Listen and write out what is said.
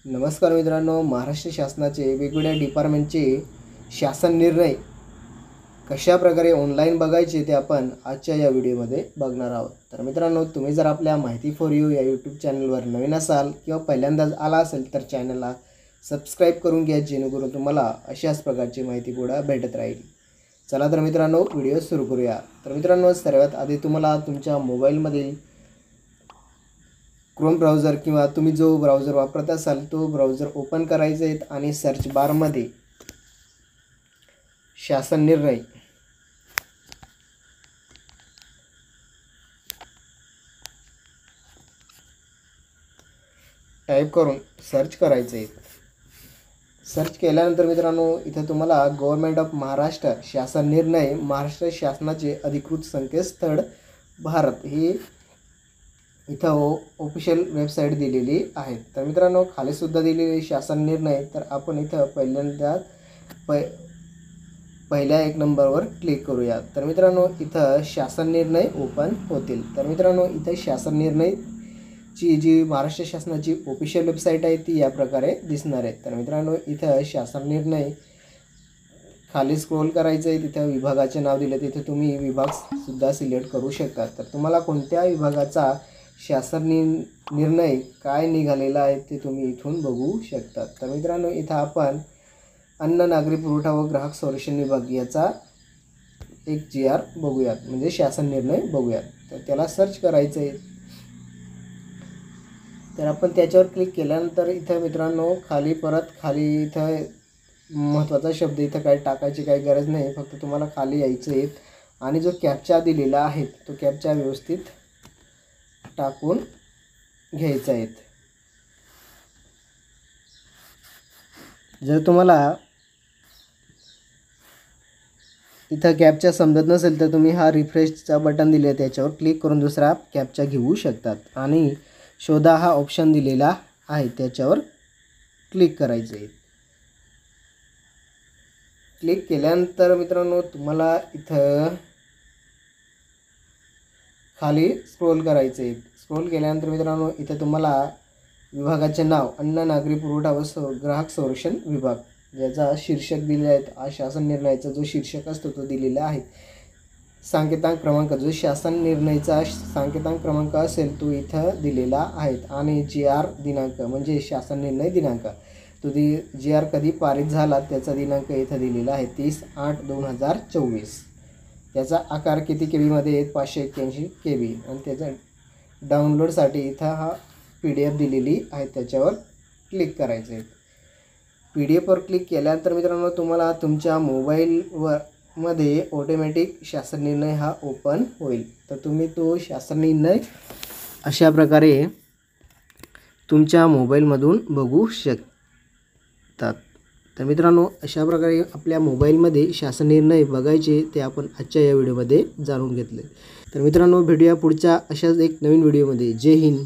नमस्कार मित्रांनो, महाराष्ट्र शासनाचे वेगवेगळ्या डिपार्टमेंटचे शासन निर्णय कशा प्रकारे ऑनलाईन बघायचे ते आपण आजच्या या व्हिडिओमध्ये बघणार आहोत। तर मित्रांनो, तुम्ही जर आपल्या माहिती फॉर यू या यूट्यूब चॅनलवर नवीन असाल किंवा पहिल्यांदाच आला असेल तर चॅनलला सबस्क्राईब करून घ्या, जेणेकरून तुम्हाला अशाच प्रकारची माहिती पुढे भेटत राहील। चला तर मित्रांनो, व्हिडिओ सुरू करूया। तर मित्रांनो, सर्वात आधी तुम्हाला तुमच्या मोबाईलमधील क्रोम ब्राउझर किंवा तुम्ही जो ब्राउझर वापरत असाल तो ब्राउझर ओपन करायचा आहे आणि सर्च बारमध्ये शासन निर्णय टाइप करून सर्च करायचं आहे। सर्च केल्यानंतर मित्रांनो, इथे तुम्हाला गव्हर्नमेंट ऑफ महाराष्ट्र शासन निर्णय महाराष्ट्र शासनाचे अधिकृत संकेतस्थळ भारत हे इथं ऑफिशियल वेबसाईट दिलेली आहे। तर मित्रांनो, खाली सुद्धा दिलेले शासन निर्णय। तर आपण इथं पहिल्यांदा पहिल्या एक नंबरवर क्लिक करूया। तर मित्रांनो, इथं शासन निर्णय ओपन होतील। तर मित्रांनो, इथं शासन निर्णयची जी महाराष्ट्र शासनाची ऑफिशियल वेबसाईट आहे ती या प्रकारे दिसणार आहे। तर मित्रांनो, इथं शासन निर्णय खाली स्क्रोल करायचं आहे, तिथं विभागाचे नाव दिले, तिथे तुम्ही विभाग सुद्धा सिलेक्ट करू शकता। तर तुम्हाला कोणत्या विभागाचा शासन निर्णय काय निघालेला आहे ते तुम्ही इथून बघू शकता। तर मित्रांनो, इथं आपण अन्न नागरी पुरवठा व ग्राहक संरक्षण विभाग याचा एक GR बघूयात, म्हणजे शासन निर्णय बघूयात। तर त्याला सर्च करायचं आहे। तर आपण त्याच्यावर क्लिक केल्यानंतर इथं मित्रांनो खाली इथं महत्त्वाचा शब्द इथं काय टाकायची काही गरज नाही, फक्त तुम्हाला खाली यायचं आहे आणि जो कॅप्चा दिलेला आहे तो कॅप्चा व्यवस्थित टाकून घ्यायचा आहे। जर तुम्हाला इथं कॅप्चा समजत नसेल तर तुम्ही हा रिफ्रेशचा बटन दिले त्याच्यावर क्लिक करून दुसरा कॅप्चा घेऊ शकतात आणि शोधा हा ऑप्शन दिलेला आहे त्याच्यावर क्लिक करायचं आहे। क्लिक केल्यानंतर मित्रांनो, तुम्हाला इथं खाली स्क्रोल करायचं आहे। स्क्रोल केल्यानंतर मित्रांनो, इथं तुम्हाला विभागाचे नाव अन्न नागरी पुरवठा व ग्राहक संरक्षण विभाग ज्याचा शीर्षक दिले आहेत, शासन निर्णयाचा जो शीर्षक असतो तो दिलेला आहे। सांकेतांक क्रमांक जो शासन निर्णयाचा सांकेतांक क्रमांक असेल तो इथं दिलेला आहे आणि GR दिनांक म्हणजे शासन निर्णय दिनांक तो GR कधी पारित झाला त्याचा दिनांक इथं दिलेला आहे 30/8/2024। त्याचा आकार किती KB मध्ये आहे 581 KB आणि त्याचा डाउनलोडसाठी इथं हा PDF दिलेली आहे त्याच्यावर क्लिक करायचं आहे। PDF वर क्लिक केल्यानंतर मित्रांनो, तुम्हाला तुमच्या मोबाईलवर मध्ये ऑटोमॅटिक शासन निर्णय हा ओपन होईल। तर तुम्ही तो शासन निर्णय अशा प्रकारे तुमच्या मोबाईलमधून बघू शकतात। तर मित्रांनो, अशा प्रकारे आपल्या मोबाईलमध्ये शासन निर्णय बघायचे ते आपण आजच्या या व्हिडिओमध्ये जाणून घेतले। तर मित्रांनो, भेटूया पुढच्या अशाच एक नवीन व्हिडिओमध्ये। जय हिंद।